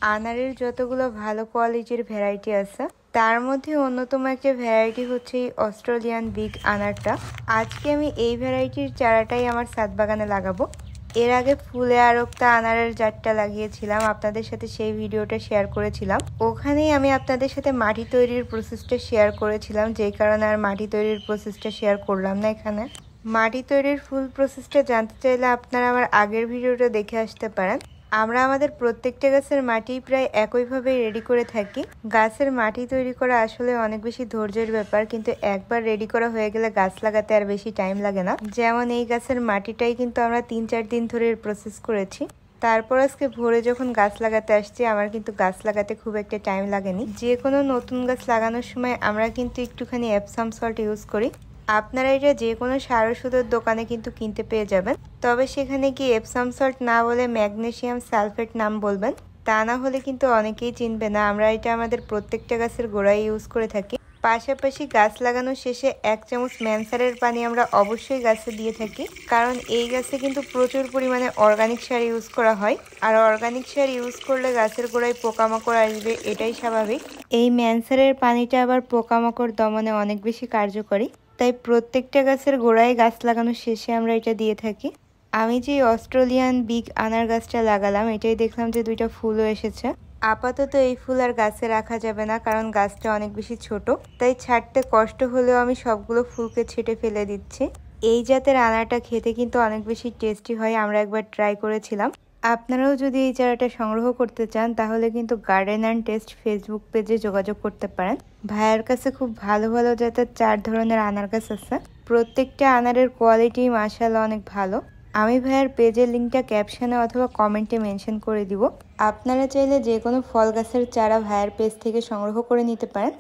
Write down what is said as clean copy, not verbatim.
আনারের যতগুলো ভালো কোয়ালিটির ভ্যারাইটি আছে তার মধ্যে অন্যতম একটা ভ্যারাইটি হচ্ছে এই অস্ট্রেলিয়ান বিগ আনারটা। আজকে আমি এই ভ্যারাইটির চারাটাই আমার ছাদ বাগানে লাগাবো। এর আগে ফুলে আরক্তা আনারের জাতটা লাগিয়েছিলাম, আপনাদের সাথে সেই ভিডিওটা শেয়ার করেছিলাম। ওখানেই আমি আপনাদের সাথে মাটি তৈরির প্রসেসটা শেয়ার করেছিলাম, যেই কারণে আর মাটি তৈরির প্রসেসটা শেয়ার করলাম না এখানে। মাটি তৈরির ফুল প্রসেসটা জানতে চাইলে আপনারা আমার আগের ভিডিওটা দেখে আসতে পারেন। আমরা আমাদের প্রত্যেকটা গাছের মাটি প্রায় একইভাবে রেডি করে থাকি। গাছের মাটি তৈরি করা আসলে অনেক বেশি ধৈর্যের ব্যাপার, কিন্তু একবার রেডি করা হয়ে গেলে গাছ লাগাতে আর বেশি টাইম লাগে না। যেমন এই গাছের মাটিটাই কিন্তু আমরা 3-4 দিন ধরে প্রসেস করেছি। তারপর আজকে ভোরে যখন গাছ লাগাতে আসছি, আমার কিন্তু গাছ লাগাতে খুব একটা টাইম লাগেনি। যে কোনো নতুন গাছ লাগানোর সময় আমরা কিন্তু একটুখানি এপসাম সল্ট ইউজ করি। আপনারা এটা যে কোনো সার ওষুধের দোকানে কিন্তু কিনতে পেয়ে যাবেন, তবে সেখানে গিয়ে এপসাম সল্ট না বলে ম্যাগনেসিয়াম সালফেট নাম বলবেন, তা না হলে কিন্তু অনেকেই চিনবে না। আমরা এটা আমাদের প্রত্যেকটা গাছের গোড়ায় ইউজ করে থাকি। পাশাপাশি গাছ লাগানোর শেষে 1 চামচ ম্যানসারের পানি আমরা অবশ্যই গাছে দিয়ে থাকি, কারণ এই গাছে কিন্তু প্রচুর পরিমাণে অর্গানিক সার ইউজ করা হয়। আর অর্গানিক সার ইউজ করলে গাছের গোড়ায় পোকামাকড় আসবে, এটাই স্বাভাবিক। এই ম্যানসারের পানিটা আবার পোকামাকড় দমনে অনেক বেশি কার্যকরী, তাই প্রত্যেকটা গাছের গোড়ায় গাছ লাগানোর শেষে আমরা এটা দিয়ে থাকি। আমি যে অস্ট্রেলিয়ান বিগ আনার গাছটা লাগালাম, এটাই দেখলাম যে 2টা ফুলও এসেছে। আপাতত এই ফুল আর গাছে রাখা যাবে না, কারণ গাছটা অনেক বেশি ছোট, তাই ছাড়তে কষ্ট হলেও আমি সবগুলো ফুলকে ছেটে ফেলে দিচ্ছি। এই জাতের আনারটা খেতে কিন্তু অনেক বেশি টেস্টি হয়, আমরা একবার ট্রাই করেছিলাম। আপনারাও যদি এই চারাটা সংগ্রহ করতে চান তাহলে কিন্তু গার্ডেন অ্যান্ড টেস্ট ফেসবুক পেজে যোগাযোগ করতে পারেন। ভাইয়ের কাছে খুব ভালো ভালো জাতের 4 ধরনের আনার গাছ আছে। প্রত্যেকটা আনারের কোয়ালিটি মাশাআল্লাহ অনেক ভালো। আমি ভাইয়ের পেজের লিঙ্কটা ক্যাপশনে অথবা কমেন্টে মেনশন করে দিব। আপনারা চাইলে যে কোনো ফল গাছের চারা ভাইয়ের পেজ থেকে সংগ্রহ করে নিতে পারেন।